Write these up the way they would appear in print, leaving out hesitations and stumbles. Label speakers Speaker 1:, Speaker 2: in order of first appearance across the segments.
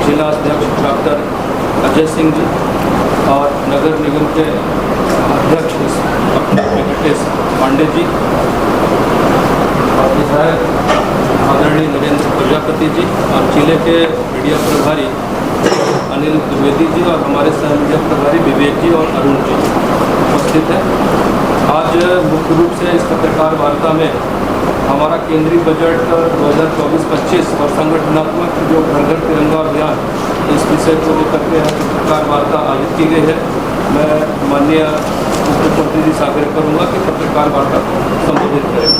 Speaker 1: जिला अध्यक्ष डॉक्टर अजय सिंह जी और नगर निगम के अध्यक्ष वेंकटेश पांडे जी और विधायक आदरणीय नरेंद्र प्रजापति जी और जिले के मीडिया प्रभारी अनिल द्विवेदी जी और हमारे सह मीडिया प्रभारी विवेक जी और अरुण जी उपस्थित हैं। आज मुख्य रूप से इस पत्रकार वार्ता में हमारा केंद्रीय बजट 2024-25 और संगठनात्मक जो घर घर तिरंगा अभियान इस विषय को लेकर के पत्रकार वार्ता आयोजित की गई है। मैं माननीय मुख्यमंत्री जी से आग्रह करूँगा कि पत्रकार वार्ता को संबोधित करें।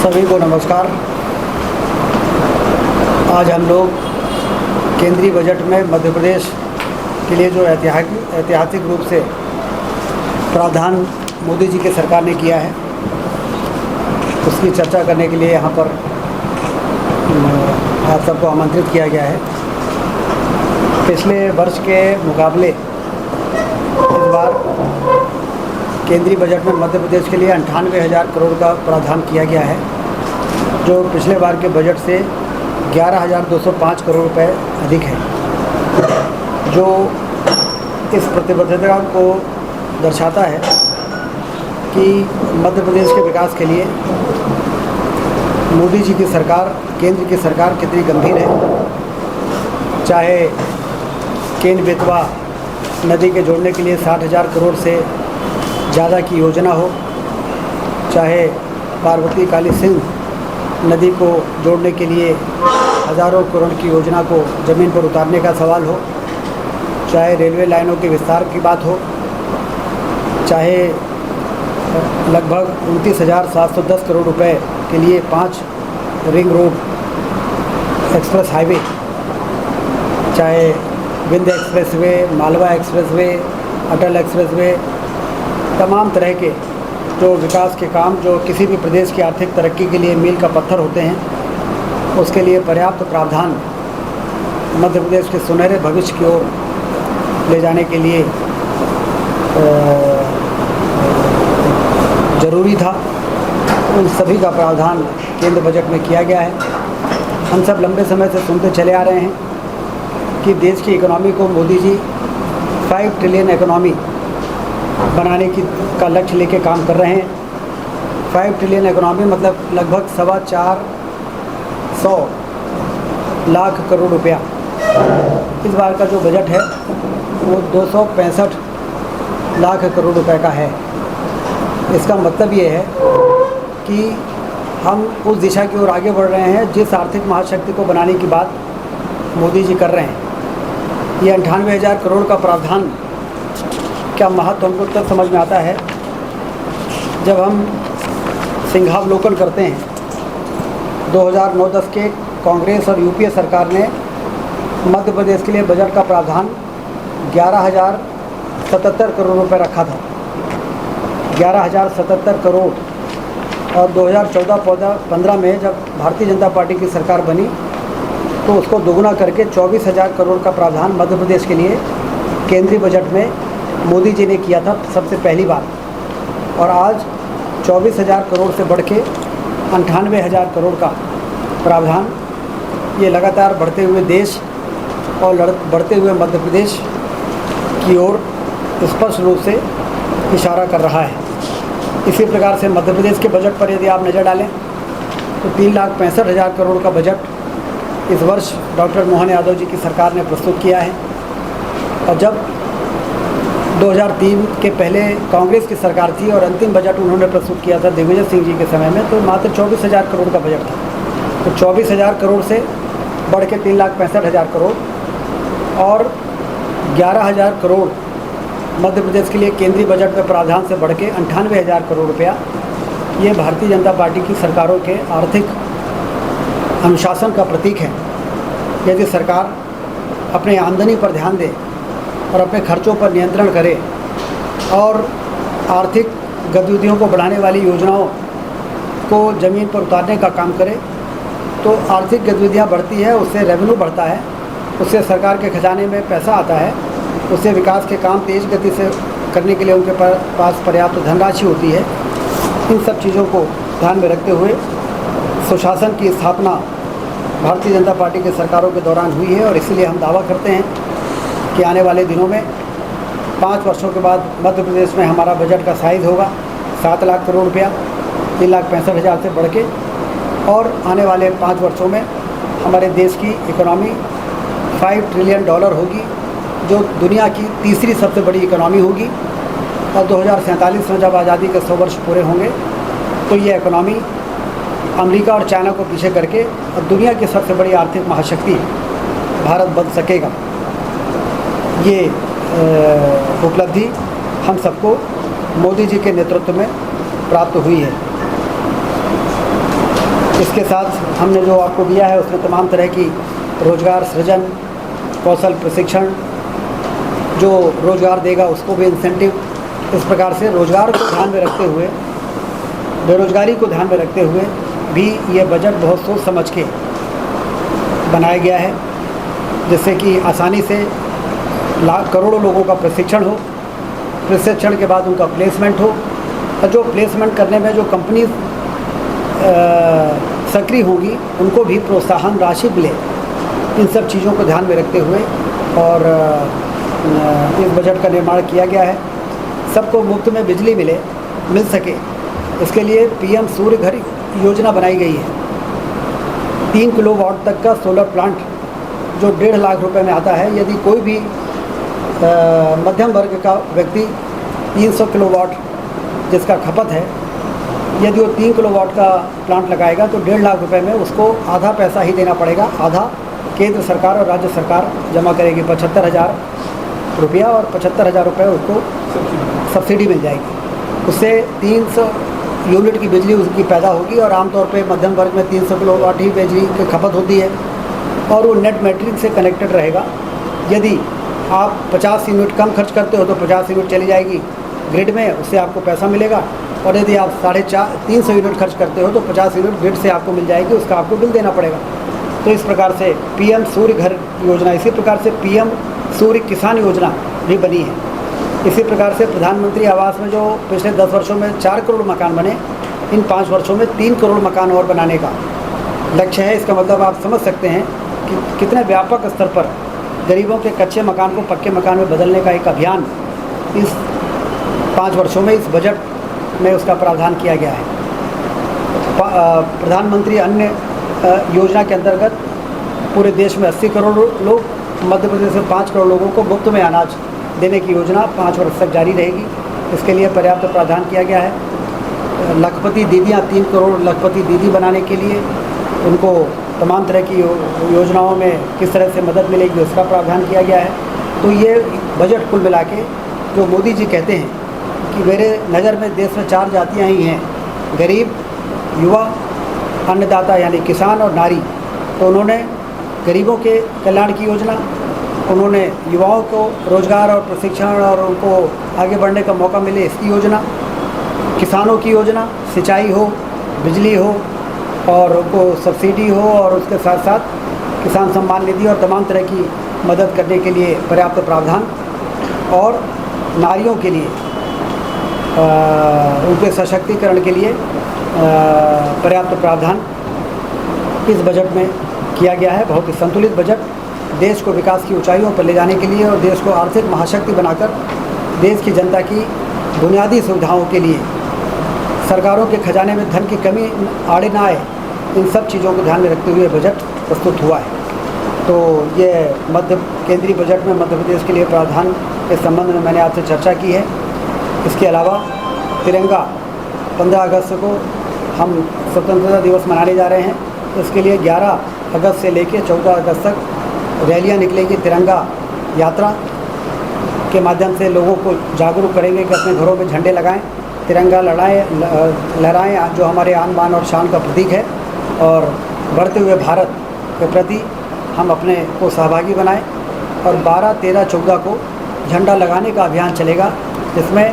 Speaker 2: सभी को नमस्कार। आज हम लोग केंद्रीय बजट में मध्य प्रदेश के लिए जो ऐतिहासिक रूप से प्रावधान मोदी जी की सरकार ने किया है उसकी चर्चा करने के लिए यहाँ पर आप सबको आमंत्रित किया गया है। पिछले वर्ष के मुकाबले इस बार केंद्रीय बजट में मध्य प्रदेश के लिए 98,000 करोड़ का प्रावधान किया गया है, जो पिछले बार के बजट से 11,205 करोड़ रुपए अधिक है, जो इस प्रतिबद्धता को दर्शाता है कि मध्य प्रदेश के विकास के लिए मोदी जी की सरकार, केंद्र की सरकार कितनी गंभीर है। चाहे केन बेतवा नदी के जोड़ने के लिए 60,000 करोड़ से ज़्यादा की योजना हो, चाहे पार्वती काली सिंध नदी को जोड़ने के लिए हज़ारों करोड़ की योजना को ज़मीन पर उतारने का सवाल हो, चाहे रेलवे लाइनों के विस्तार की बात हो, चाहे लगभग 29,710 करोड़ रुपए के लिए 5 रिंग रोड एक्सप्रेस हाईवे, चाहे विंध्य एक्सप्रेसवे, मालवा एक्सप्रेसवे, अटल एक्सप्रेसवे, तमाम तरह के जो विकास के काम जो किसी भी प्रदेश की आर्थिक तरक्की के लिए मील का पत्थर होते हैं, उसके लिए पर्याप्त प्रावधान मध्य प्रदेश के सुनहरे भविष्य की ओर ले जाने के लिए ज़रूरी था। उन सभी का प्रावधान केंद्र बजट में किया गया है। हम सब लंबे समय से सुनते चले आ रहे हैं कि देश की इकोनॉमी को मोदी जी 5 ट्रिलियन इकोनॉमी बनाने का लक्ष्य लेके काम कर रहे हैं। 5 ट्रिलियन इकोनॉमी मतलब लगभग 425 लाख करोड़ रुपया। इस बार का जो बजट है वो 265 लाख करोड़ रुपए का है। इसका मतलब ये है कि हम उस दिशा की ओर आगे बढ़ रहे हैं जिस आर्थिक महाशक्ति को बनाने की बात मोदी जी कर रहे हैं। ये 98,000 करोड़ का प्रावधान क्या महत्व हमको तब समझ में आता है जब हम सिंहावलोकन करते हैं। 2009-10 के कांग्रेस और यूपीए सरकार ने मध्य प्रदेश के लिए बजट का प्रावधान 11,077 करोड़ रुपए रखा था, 11,077 करोड़। और 2014-15 में जब भारतीय जनता पार्टी की सरकार बनी तो उसको दोगुना करके 24,000 करोड़ का प्रावधान मध्य प्रदेश के लिए केंद्रीय बजट में मोदी जी ने किया था सबसे पहली बार। और आज 24,000 करोड़ से बढ़ के 98,000 करोड़ का प्रावधान ये लगातार बढ़ते हुए देश और बढ़ते हुए मध्य प्रदेश की ओर स्पष्ट रूप से इशारा कर रहा है। इसी प्रकार से मध्य प्रदेश के बजट पर यदि आप नज़र डालें तो 3,65,000 करोड़ का बजट इस वर्ष डॉक्टर मोहन यादव जी की सरकार ने प्रस्तुत किया है। और जब 2003 के पहले कांग्रेस की सरकार थी और अंतिम बजट उन्होंने प्रस्तुत किया था दिग्विजय सिंह जी के समय में, तो मात्र 24,000 करोड़ का बजट था। तो 24,000 करोड़ से बढ़ के 3,65,000 करोड़ और 11,000 करोड़ मध्य प्रदेश के लिए केंद्रीय बजट में प्रावधान से बढ़ के 98,000 करोड़ रुपया, ये भारतीय जनता पार्टी की सरकारों के आर्थिक अनुशासन का प्रतीक है। यदि सरकार अपने आमदनी पर ध्यान दे और अपने खर्चों पर नियंत्रण करे और आर्थिक गतिविधियों को बढ़ाने वाली योजनाओं को ज़मीन पर उतारने का काम करे तो आर्थिक गतिविधियाँ बढ़ती है, उससे रेवेन्यू बढ़ता है, उससे सरकार के खजाने में पैसा आता है, उससे विकास के काम तेज़ गति से करने के लिए उनके पास पर्याप्त धनराशि होती है। इन सब चीज़ों को ध्यान में रखते हुए सुशासन की स्थापना भारतीय जनता पार्टी की सरकारों के दौरान हुई है और इसीलिए हम दावा करते हैं कि आने वाले दिनों में 5 वर्षों के बाद मध्य प्रदेश में हमारा बजट का साइज़ होगा 7 लाख करोड़ रुपया, 3,65,000 से बढ़ के, और आने वाले 5 वर्षों में हमारे देश की इकोनॉमी $5 ट्रिलियन होगी, जो दुनिया की तीसरी सबसे बड़ी इकोनॉमी होगी। और 2047 में जब आज़ादी के 100 वर्ष पूरे होंगे तो ये इकोनॉमी अमेरिका और चाइना को पीछे करके और दुनिया की सबसे बड़ी आर्थिक महाशक्ति भारत बन सकेगा। ये उपलब्धि हम सबको मोदी जी के नेतृत्व में प्राप्त हुई है। इसके साथ हमने जो आपको दिया है उसमें तमाम तरह की रोज़गार सृजन, कौशल प्रशिक्षण, जो रोज़गार देगा उसको भी इंसेंटिव, इस प्रकार से रोज़गार को ध्यान में रखते हुए, बेरोज़गारी को ध्यान में रखते हुए भी ये बजट बहुत सोच समझ के बनाया गया है, जिससे कि आसानी से करोड़ों लोगों का प्रशिक्षण हो, प्रशिक्षण के बाद उनका प्लेसमेंट हो, और जो प्लेसमेंट करने में जो कंपनी सक्रिय होगी उनको भी प्रोत्साहन राशि मिले। इन सब चीज़ों को ध्यान में रखते हुए और इस बजट का निर्माण किया गया है। सबको मुफ्त में बिजली मिल सके, इसके लिए PM सूर्य घर योजना बनाई गई है। 3 किलोवाट तक का सोलर प्लांट जो 1.5 लाख रुपए में आता है, यदि कोई भी मध्यम वर्ग का व्यक्ति 300 किलोवाट जिसका खपत है, यदि वो 3 किलोवाट का प्लांट लगाएगा तो 1.5 लाख रुपए में उसको आधा पैसा ही देना पड़ेगा। आधा केंद्र सरकार और राज्य सरकार जमा करेगी, 75,000 रुपया, और 75,000 रुपये उसको सब्सिडी मिल जाएगी। उससे 300 यूनिट की बिजली उसकी पैदा होगी, और आमतौर पे मध्यम वर्ग में 300 किलोवाट ही बिजली की खपत होती है, और वो नेट मैट्रिक से कनेक्टेड रहेगा। यदि आप 50 यूनिट कम खर्च करते हो तो 50 यूनिट चली जाएगी ग्रिड में, उससे आपको पैसा मिलेगा, और यदि आप 350 यूनिट खर्च करते हो तो 50 यूनिट ग्रिड से आपको मिल जाएगी, उसका आपको बिल देना पड़ेगा। तो इस प्रकार से PM सूर्य घर योजना, इसी प्रकार से PM सूर्य किसान योजना भी बनी है। इसी प्रकार से प्रधानमंत्री आवास में जो पिछले 10 वर्षों में 4 करोड़ मकान बने, इन 5 वर्षों में 3 करोड़ मकान और बनाने का लक्ष्य है। इसका मतलब आप समझ सकते हैं कि कितने व्यापक स्तर पर गरीबों के कच्चे मकान को पक्के मकान में बदलने का एक अभियान इस 5 वर्षों में इस बजट में उसका प्रावधान किया गया है। प्रधानमंत्री अन्न योजना के अंतर्गत पूरे देश में 80 करोड़ लोग, मध्य प्रदेश में 5 करोड़ लोगों को मुफ्त में अनाज देने की योजना 5 वर्ष तक जारी रहेगी। इसके लिए पर्याप्त प्रावधान किया गया है। लखपति दीदियाँ, 3 करोड़ लखपति दीदी बनाने के लिए उनको तमाम तरह की योजनाओं में किस तरह से मदद मिलेगी उसका प्रावधान किया गया है। तो ये बजट कुल मिला के जो मोदी जी कहते हैं कि मेरे नज़र में देश में 4 जातियाँ ही हैं, गरीब, युवा, अन्नदाता यानी किसान और नारी। तो उन्होंने गरीबों के कल्याण की योजना, उन्होंने युवाओं को रोज़गार और प्रशिक्षण और उनको आगे बढ़ने का मौका मिले इसकी योजना, किसानों की योजना, सिंचाई हो, बिजली हो और उनको सब्सिडी हो, और उसके साथ साथ किसान सम्मान निधि और तमाम तरह की मदद करने के लिए पर्याप्त प्रावधान, और नारियों के लिए उनके सशक्तिकरण के लिए पर्याप्त प्रावधान इस बजट में किया गया है। बहुत ही संतुलित बजट देश को विकास की ऊंचाइयों पर ले जाने के लिए और देश को आर्थिक महाशक्ति बनाकर देश की जनता की बुनियादी सुविधाओं के लिए सरकारों के खजाने में धन की कमी आड़े ना आए, इन सब चीज़ों को ध्यान में रखते हुए बजट प्रस्तुत हुआ है। तो ये केंद्रीय बजट में मध्य प्रदेश के लिए प्रावधान के संबंध में मैंने आपसे चर्चा की है। इसके अलावा तिरंगा 15 अगस्त को हम स्वतंत्रता दिवस मनाने जा रहे हैं। इसके लिए 11 अगस्त से लेकर 14 अगस्त तक रैलियां निकलेगी। तिरंगा यात्रा के माध्यम से लोगों को जागरूक करेंगे कि अपने घरों में झंडे लगाएं, तिरंगा लहराएं, जो हमारे आन बान और शान का प्रतीक है, और बढ़ते हुए भारत के प्रति हम अपने को सहभागी बनाएं। और 12, 13, 14 को झंडा लगाने का अभियान चलेगा, जिसमें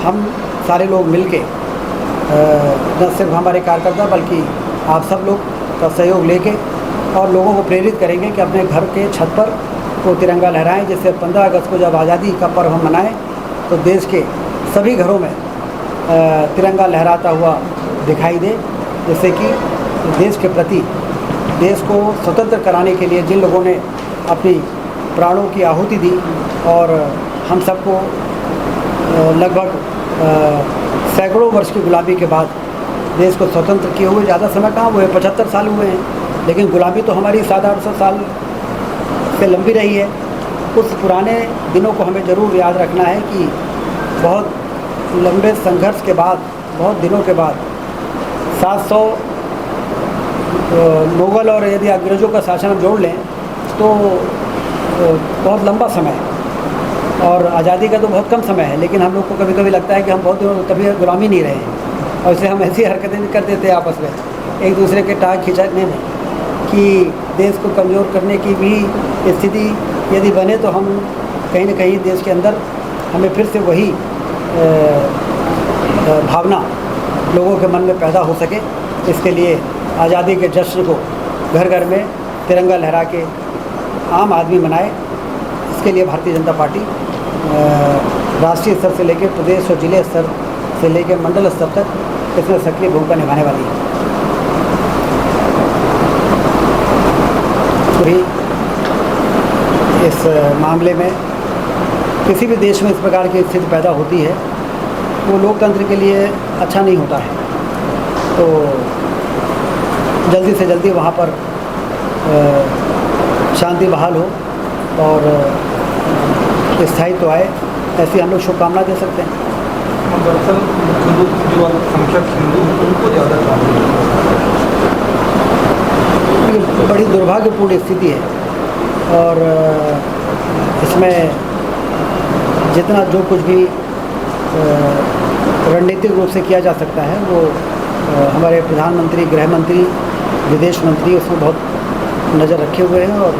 Speaker 2: हम सारे लोग मिलके न सिर्फ हमारे कार्यकर्ता बल्कि आप सब लोग का सहयोग लेके और लोगों को प्रेरित करेंगे कि अपने घर के छत पर वो तिरंगा लहराएं, जिससे 15 अगस्त को जब आज़ादी का पर्व हम मनाएं तो देश के सभी घरों में तिरंगा लहराता हुआ दिखाई दे, जिससे कि देश के प्रति देश को स्वतंत्र कराने के लिए जिन लोगों ने अपनी प्राणों की आहुति दी और हम सबको लगभग सैकड़ों वर्ष की गुलामी के बाद देश को स्वतंत्र किए हुए ज़्यादा समय कहाँ हुए, 75 साल हुए हैं, लेकिन गुलामी तो हमारी 700-800 साल से लंबी रही है। उस पुराने दिनों को हमें ज़रूर याद रखना है कि बहुत लंबे संघर्ष के बाद, बहुत दिनों के बाद 700 मुग़ल और यदि अंग्रेज़ों का शासन हम जोड़ लें तो बहुत लंबा समय है और आज़ादी का तो बहुत कम समय है, लेकिन हम लोग को कभी कभी लगता है कि हम बहुत दिनों कभी गुलामी नहीं रहे हैं और इससे हम ऐसी हरकतें करते थे आपस में एक दूसरे के टाँग खिंचाने में कि देश को कमज़ोर करने की भी स्थिति यदि बने तो हम कहीं न कहीं देश के अंदर हमें फिर से वही भावना लोगों के मन में पैदा हो सके। इसके लिए आज़ादी के जश्न को घर घर में तिरंगा लहरा के आम आदमी मनाए। इसके लिए भारतीय जनता पार्टी राष्ट्रीय स्तर से लेकर प्रदेश और जिले स्तर से लेकर मंडल स्तर तक इसमें सक्रिय भूमिका निभाने वाली है। पूरी इस मामले में किसी भी देश में इस प्रकार की स्थिति पैदा होती है वो लोकतंत्र के लिए अच्छा नहीं होता है, तो जल्दी से जल्दी वहाँ पर शांति बहाल हो और स्थायित्व आए, ऐसी हम लोग शुभकामना दे सकते हैं।
Speaker 3: दरअसल हिंदू जो अल्पसंख्यक हिंदू उनको ज़्यादा
Speaker 2: ये बड़ी दुर्भाग्यपूर्ण स्थिति है और इसमें जितना जो कुछ भी रणनीतिक रूप से किया जा सकता है वो हमारे प्रधानमंत्री, गृह मंत्री, विदेश मंत्री उसमें बहुत नज़र रखे हुए हैं और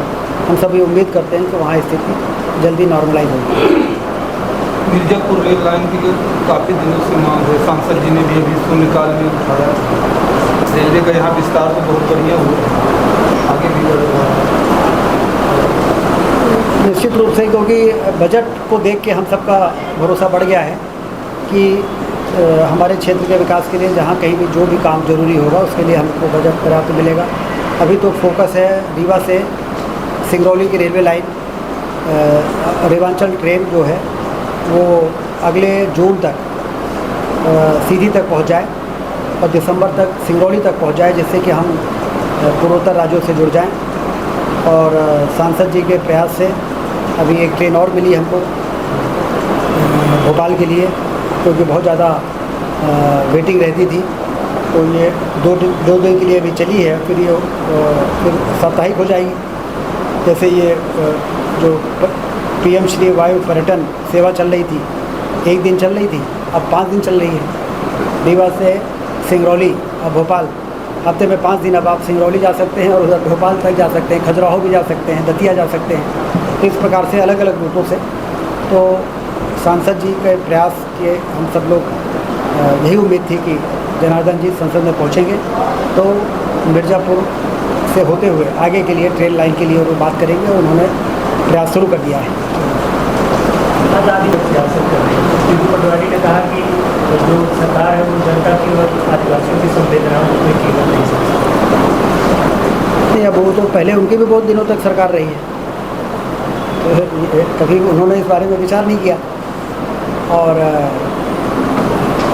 Speaker 2: हम सभी उम्मीद करते हैं कि वहाँ स्थिति जल्दी नॉर्मलाइज होगी।
Speaker 3: मिर्ज़ापुर रेल लाइन की जो काफ़ी दिनों से मांग है, सांसद जी ने भी अभी शून्यकाल में उठाया। रेलवे का यहाँ विस्तार तो बहुत बढ़िया हुआ, आगे भी बढ़ रहा है।
Speaker 2: निश्चित रूप से, क्योंकि बजट को देख के हम सबका भरोसा बढ़ गया है कि हमारे क्षेत्र के विकास के लिए जहाँ कहीं भी जो भी काम जरूरी होगा उसके लिए हमको बजट पर्याप्त मिलेगा। अभी तो फोकस है रीवा से सिंगरौली की रेलवे लाइन, रेवांचल ट्रेन जो है वो अगले जून तक सीधी तक पहुंच जाए और दिसंबर तक सिंगरौली तक पहुंच जाए, जिससे कि हम पूर्वोत्तर राज्यों से जुड़ जाएं। और सांसद जी के प्रयास से अभी एक ट्रेन और मिली हमको भोपाल के लिए, क्योंकि बहुत ज़्यादा वेटिंग रहती थी, तो ये दो दिन के लिए अभी चली है, फिर ये फिर साप्ताहिक हो जाएगी। जैसे ये जो PM श्री वायु पर्यटन सेवा चल रही थी, एक दिन चल रही थी, अब 5 दिन चल रही है। रीवा से सिंगरौली और भोपाल, हफ्ते में 5 दिन अब आप सिंगरौली जा सकते हैं और उधर भोपाल तक जा सकते हैं, खजुराहो भी जा सकते हैं, दतिया जा सकते हैं। तो इस प्रकार से अलग अलग रूटों से तो सांसद जी के प्रयास के हम सब लोग यही उम्मीद थी कि जनार्दन जी संसद में पहुंचेंगे तो मिर्ज़ापुर से होते हुए आगे के लिए ट्रेन लाइन के लिए वो बात करेंगे। उन्होंने प्रयास शुरू कर दिया है।
Speaker 4: आज़ादी सियासत कर रही है, बिल्कुल पटवारी ने कहा कि जो सरकार है वो जनता की और आदिवासियों की संवेदनाओं में केवल नहीं सकती।
Speaker 2: नहीं, अब वो तो पहले उनकी भी बहुत दिनों तक सरकार रही है, तो कभी उन्होंने इस बारे में विचार नहीं किया। और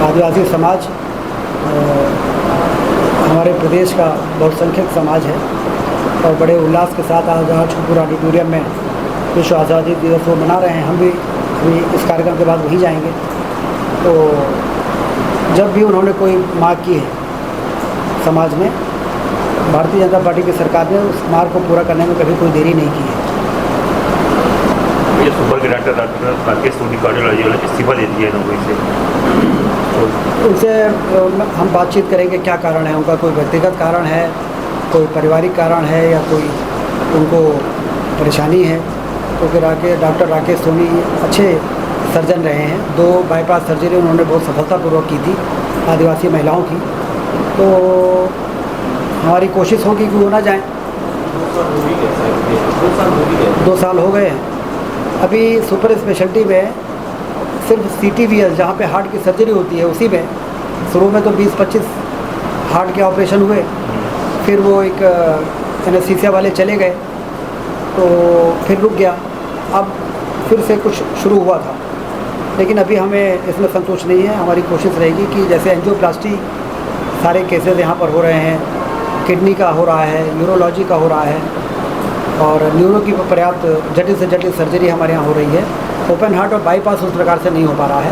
Speaker 2: आदिवासी समाज हमारे प्रदेश का बहुसंख्यक समाज है और बड़े उल्लास के साथ आज छुटपुर ऑडिटोरियम में विश्व आज़ादी दिवस वो मना रहे हैं। हम भी अभी इस कार्यक्रम के बाद वहीं जाएंगे। तो जब भी उन्होंने कोई मांग की है समाज में, भारतीय जनता पार्टी की सरकार ने उस मांग को पूरा करने में कभी कोई देरी नहीं की है।
Speaker 5: ये सुपर के डॉक्टर राकेश सोनी कार्डियोलॉजी वाला इस्तीफा दे दिया है नौकरी से, तो
Speaker 2: उनसे हम बातचीत करेंगे क्या कारण है उनका, कोई व्यक्तिगत कारण है, कोई पारिवारिक कारण है या कोई उनको परेशानी है। क्योंकि डॉक्टर राकेश सोनी अच्छे सर्जन रहे हैं, 2 बाईपास सर्जरी उन्होंने बहुत सफलतापूर्वक की थी आदिवासी महिलाओं की। तो हमारी कोशिश होगी कि वो ना जाएं। 2 साल हो गए हैं। अभी सुपर स्पेशलिटी में सिर्फ CTVS जहाँ पे हार्ट की सर्जरी होती है उसी में शुरू में तो 20-25 हार्ट के ऑपरेशन हुए, फिर वो एक एनेस्थीसिया वाले चले गए तो फिर रुक गया। अब फिर से कुछ शुरू हुआ था, लेकिन अभी हमें इसमें संतोष नहीं है। हमारी कोशिश रहेगी कि जैसे एंजियोप्लास्टी सारे केसेस यहाँ पर हो रहे हैं, किडनी का हो रहा है, यूरोलॉजी का हो रहा है और न्यूरो की पर्याप्त जटिल से जटिल सर्जरी हमारे यहाँ हो रही है। ओपन हार्ट और बाईपास उस प्रकार से नहीं हो पा रहा है।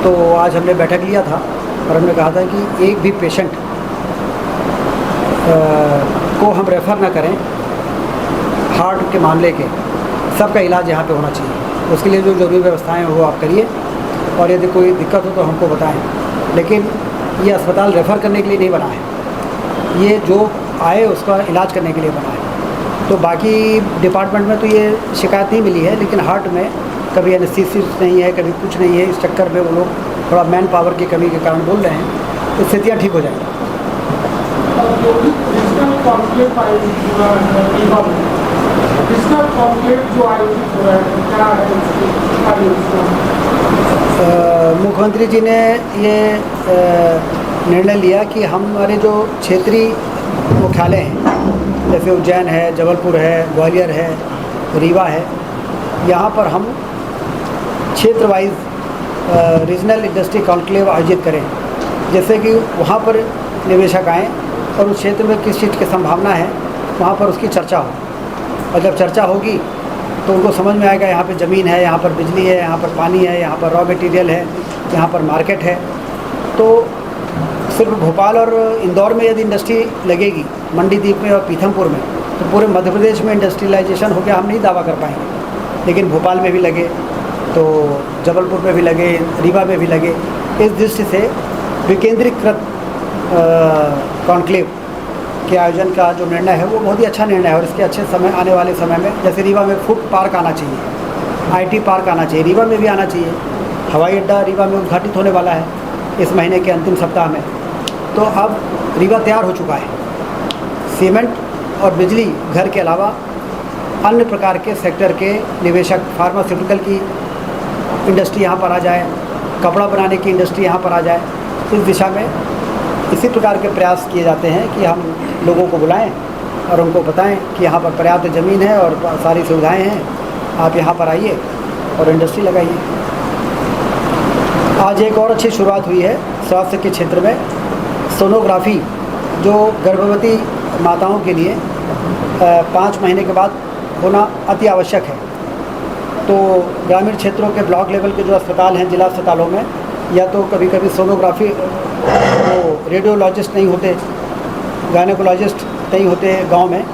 Speaker 2: तो आज हमने बैठक लिया था और हमने कहा था कि एक भी पेशेंट को हम रेफ़र ना करें हार्ट के मामले के, सबका इलाज यहाँ पे होना चाहिए। उसके लिए जो जरूरी व्यवस्थाएं हैं वो आप करिए और यदि कोई दिक्कत हो तो हमको बताएं। लेकिन ये अस्पताल रेफ़र करने के लिए नहीं बना है, ये जो आए उसका इलाज करने के लिए बना है। तो बाकी डिपार्टमेंट में तो ये शिकायत नहीं मिली है, लेकिन हार्ट में कभी एनेस्थीसिस्ट नहीं है, कभी कुछ नहीं है। इस चक्कर में वो लोग थोड़ा मैन पावर की कमी के कारण बोल रहे हैं, तो स्थितियाँ ठीक हो जाएंगी। मुख्यमंत्री जी ने ये निर्णय लिया कि हमारे जो क्षेत्रीय मुख्यालय हैं, जैसे उज्जैन है, जबलपुर है, ग्वालियर है, रीवा है, यहाँ पर हम क्षेत्र वाइज रीजनल इंडस्ट्री कॉन्क्लेव आयोजित करें, जैसे कि वहाँ पर निवेशक आएँ और उस क्षेत्र में किस चीज़ की संभावना है वहाँ पर उसकी चर्चा हो। और जब चर्चा होगी तो उनको समझ में आएगा यहाँ पे ज़मीन है, यहाँ पर बिजली है, यहाँ पर पानी है, यहाँ पर रॉ मटेरियल है, यहाँ पर मार्केट है। तो सिर्फ भोपाल और इंदौर में यदि इंडस्ट्री लगेगी, मंडीदीप में और पीथमपुर में, तो पूरे मध्य प्रदेश में इंडस्ट्रियलाइजेशन हो गया हम नहीं दावा कर पाएंगे। लेकिन भोपाल में भी लगे तो जबलपुर में भी लगे, रीवा में भी लगे। इस दृष्टि से विकेंद्रीकृत कॉन्क्लेव के आयोजन का जो निर्णय है वो बहुत ही अच्छा निर्णय है। और इसके अच्छे समय आने वाले समय में, जैसे रीवा में फूड पार्क आना चाहिए, IT पार्क आना चाहिए, रीवा में भी आना चाहिए। हवाई अड्डा रीवा में उद्घाटित होने वाला है इस महीने के अंतिम सप्ताह में। तो अब रीवा तैयार हो चुका है। सीमेंट और बिजली घर के अलावा अन्य प्रकार के सेक्टर के निवेशक, फार्मास्यूटिकल की इंडस्ट्री यहाँ पर आ जाए, कपड़ा बनाने की इंडस्ट्री यहाँ पर आ जाए। इस दिशा में इसी प्रकार के प्रयास किए जाते हैं कि हम लोगों को बुलाएं और उनको बताएं कि यहाँ पर पर्याप्त ज़मीन है और सारी सुविधाएं हैं, आप यहाँ पर आइए और इंडस्ट्री लगाइए। आज एक और अच्छी शुरुआत हुई है स्वास्थ्य के क्षेत्र में। सोनोग्राफी जो गर्भवती माताओं के लिए 5 महीने के बाद होना अति आवश्यक है। तो ग्रामीण क्षेत्रों के ब्लॉक लेवल के जो अस्पताल हैं, जिला अस्पतालों में, या तो कभी कभी सोनोग्राफी वो रेडियोलॉजिस्ट नहीं होते, गायनेकोलॉजिस्ट नहीं होते गांव में,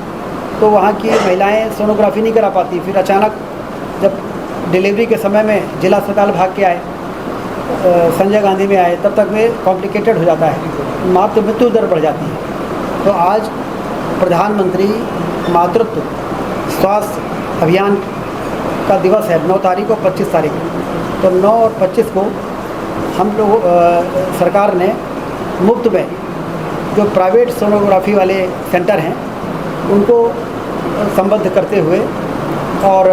Speaker 2: तो वहाँ की महिलाएं सोनोग्राफी नहीं करा पाती। फिर अचानक जब डिलीवरी के समय में जिला अस्पताल भाग के आए, संजय गांधी में आए, तब तक में कॉम्प्लिकेटेड हो जाता है, मातृ मृत्यु दर बढ़ जाती है। तो आज प्रधानमंत्री मातृत्व स्वास्थ्य अभियान का दिवस है, 9 तारीख और 25 तारीख। तो 9 और 25 को हम लोग सरकार ने मुफ्त में जो प्राइवेट सोनोग्राफी वाले सेंटर हैं उनको संबद्ध करते हुए और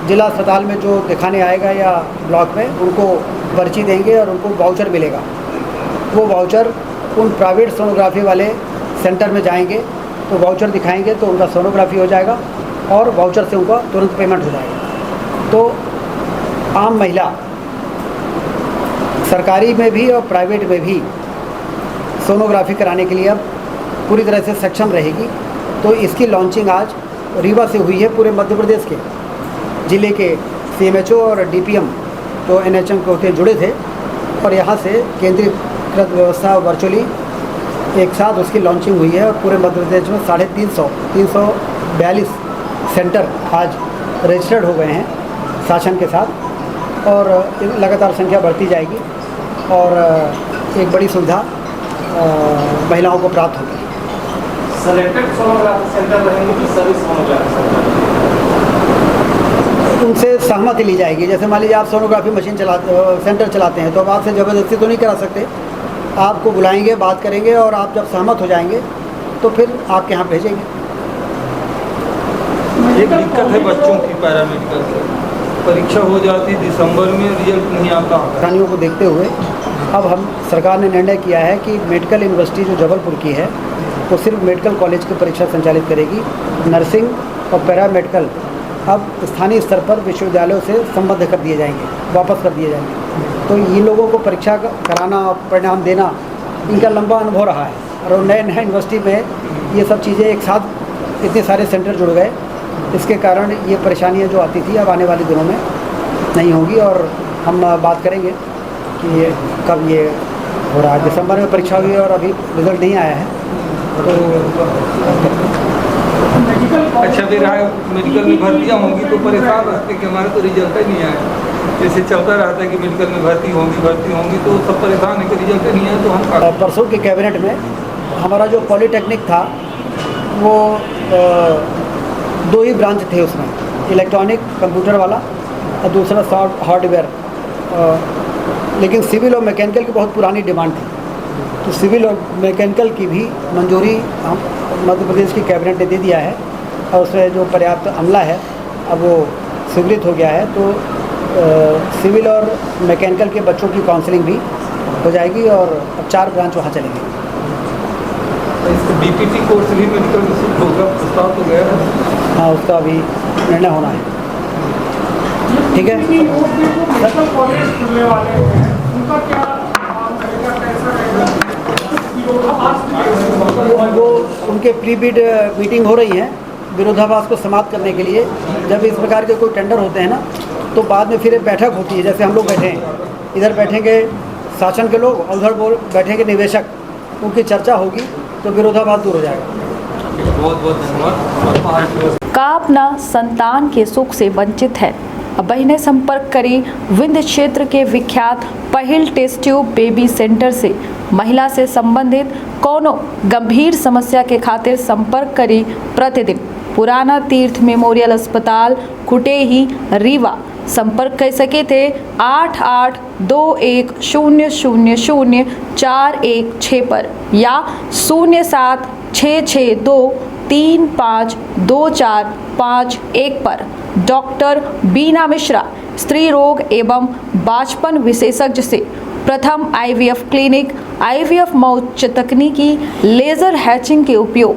Speaker 2: जिला अस्पताल में जो दिखाने आएगा या ब्लॉक में उनको पर्ची देंगे और उनको वाउचर मिलेगा। वो वाउचर उन प्राइवेट सोनोग्राफी वाले सेंटर में जाएंगे तो वाउचर दिखाएंगे तो उनका सोनोग्राफी हो जाएगा और वाउचर से उनका तुरंत पेमेंट हो जाएगा। तो आम महिला सरकारी में भी और प्राइवेट में भी सोनोग्राफी कराने के लिए अब पूरी तरह से सक्षम रहेगी। तो इसकी लॉन्चिंग आज रीवा से हुई है। पूरे मध्य प्रदेश के ज़िले के CMHO और DPM जो NHM के होते जुड़े थे और यहाँ से केंद्रीकृत व्यवस्था वर्चुअली एक साथ उसकी लॉन्चिंग हुई है। और पूरे मध्य प्रदेश में 342 सेंटर आज रजिस्टर्ड हो गए हैं शासन के साथ और लगातार संख्या बढ़ती जाएगी और एक बड़ी सुविधा महिलाओं को प्राप्त होगी।
Speaker 1: सेलेक्टेड सोनोग्राफी सेंटर रहेंगे कि सभी सोनोग्राफी सेंटर?
Speaker 2: उनसे सहमति ली जाएगी। जैसे मान लीजिए आप सोनोग्राफी मशीन सेंटर चलाते हैं तो अब आपसे ज़बरदस्ती तो नहीं करा सकते, आपको बुलाएंगे, बात करेंगे और आप जब सहमत हो जाएंगे तो फिर आपके यहाँ भेजेंगे।
Speaker 3: एक दिक्कत है बच्चों की पैरामेडिकल से, परीक्षा हो जाती दिसंबर में, रिजल्ट नहीं आता।
Speaker 2: परेशानियों को देखते हुए अब हम सरकार ने निर्णय किया है कि मेडिकल यूनिवर्सिटी जो जबलपुर की है वो सिर्फ मेडिकल कॉलेज की परीक्षा संचालित करेगी। नर्सिंग और पैरामेडिकल अब स्थानीय स्तर पर विश्वविद्यालयों से संबद्ध कर दिए जाएंगे, वापस कर दिए जाएंगे। तो इन लोगों को परीक्षा कराना और परिणाम देना इनका लंबा अनुभव रहा है, और नए यूनिवर्सिटी में ये सब चीज़ें एक साथ इतने सारे सेंटर जुड़ गए, इसके कारण ये परेशानियाँ जो आती थी अब आने वाले दिनों में नहीं होगी। और हम बात करेंगे कि ये कब ये हो रहा है। दिसंबर में परीक्षा हुई और अभी रिजल्ट नहीं आया है, तो
Speaker 3: अच्छा फिर मेडिकल में भर्तियाँ होंगी तो परेशान रहते कि हमारे तो रिजल्ट ही नहीं आया। जैसे चलता रहता है कि मेडिकल में भर्ती होंगी तो सब परेशान है कि रिजल्ट नहीं आया, तो हम
Speaker 2: परसों के कैबिनेट में हमारा जो पॉलिटेक्निक था वो 2 ही ब्रांच थे उसमें, इलेक्ट्रॉनिक कंप्यूटर वाला और दूसरा हार्डवेयर, लेकिन सिविल और मैकेनिकल की बहुत पुरानी डिमांड थी, तो सिविल और मैकेनिकल की भी मंजूरी हम मध्य प्रदेश की कैबिनेट ने दे दिया है, और उसमें जो पर्याप्त अमला है अब वो स्वीकृत हो गया है। तो सिविल और मैकेनिकल के बच्चों की काउंसलिंग भी हो जाएगी और अब 4 ब्रांच वहाँ चलेंगे।
Speaker 3: इसको बीपीटी कोर्स भी मेडिकल में शिफ्ट होगा, प्रस्ताव तो गया है।
Speaker 2: हाँ, उसका अभी निर्णय होना है। ठीक है,
Speaker 6: मेडिकल कॉलेज खुलने वाले हैं, उनका क्या रहेगा, कैसा रहेगा?
Speaker 2: वो उनके प्री बिड मीटिंग हो रही है विरोधाभास को समाप्त करने के लिए। जब इस प्रकार के कोई टेंडर होते हैं ना, तो बाद में फिर एक बैठक होती है, जैसे हम लोग बैठे हैं, इधर बैठेंगे शासन के लोग और उधर बैठेंगे निवेशक, उनकी चर्चा होगी तो विरोधाभास दूर हो जाएगा।
Speaker 3: बहुत बहुत धन्यवाद।
Speaker 7: का अपना संतान के सुख से वंचित है, अब बहिने संपर्क करी विंध्य क्षेत्र के विख्यात पहिल टेस्ट ट्यूब बेबी सेंटर से। महिला से संबंधित कोनो गंभीर समस्या के खातिर संपर्क करी प्रतिदिन पुराना तीर्थ मेमोरियल अस्पताल कुटेही रीवा। संपर्क कर सके थे 8821000416 पर या 0766235245 पर। डॉक्टर बीना मिश्रा स्त्री रोग एवं बाचपन विशेषज्ञ से प्रथम IVF क्लिनिक, IVF मौच तकनीकी, लेजर हैचिंग के उपयोग,